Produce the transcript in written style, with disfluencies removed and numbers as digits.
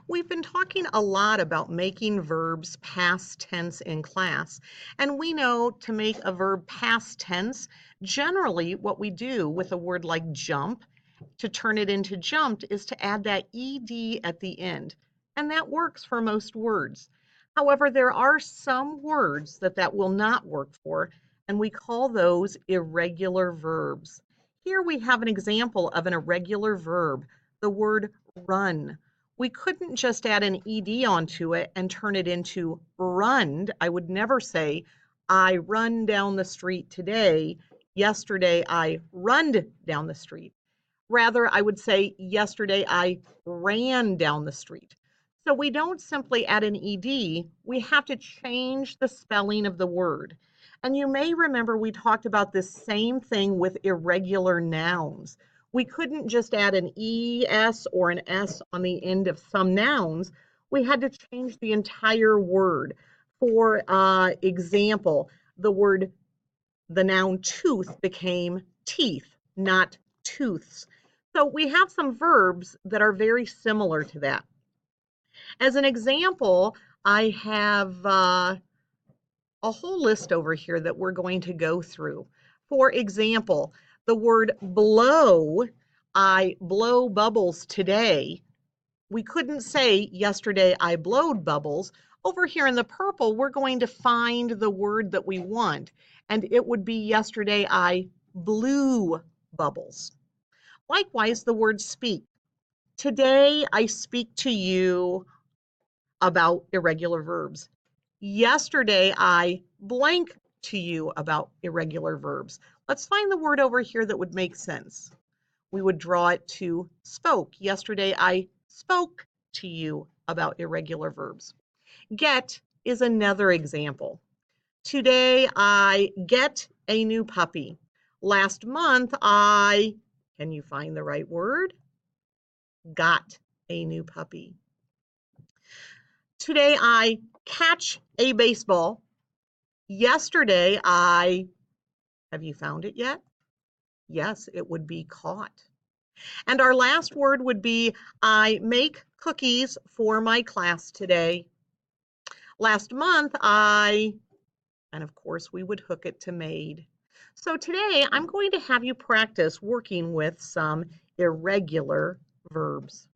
We've been talking a lot about making verbs past tense in class, and we know to make a verb past tense, generally what we do with a word like jump to turn it into jumped is to add that ed at the end, and that works for most words. However, there are some words that will not work for, and we call those irregular verbs. Here we have an example of an irregular verb, the word run. We couldn't just add an ed onto it and turn it into runned. I would never say, I run down the street today. Yesterday, I runned down the street. Rather, I would say, yesterday, I ran down the street. So we don't simply add an ed, we have to change the spelling of the word. And you may remember we talked about this same thing with irregular nouns. We couldn't just add an es or an s on the end of some nouns. We had to change the entire word. For example, the noun tooth became teeth, not tooths. So we have some verbs that are very similar to that. As an example, I have a whole list over here that we're going to go through. For example, the word blow, I blow bubbles today. We couldn't say yesterday I blowed bubbles. Over here in the purple, we're going to find the word that we want, and it would be yesterday I blew bubbles. Likewise, the word speak. Today I speak to you about irregular verbs. Yesterday I blank to you about irregular verbs. Let's find the word over here that would make sense. We would draw it to spoke. Yesterday I spoke to you about irregular verbs. Get is another example. Today I get a new puppy. Last month can you find the right word? Got a new puppy. Today I catch a baseball. Yesterday have you found it yet? Yes, it would be caught. And our last word would be, I make cookies for my class today. Last month and of course we would hook it to made. So today I'm going to have you practice working with some irregular verbs.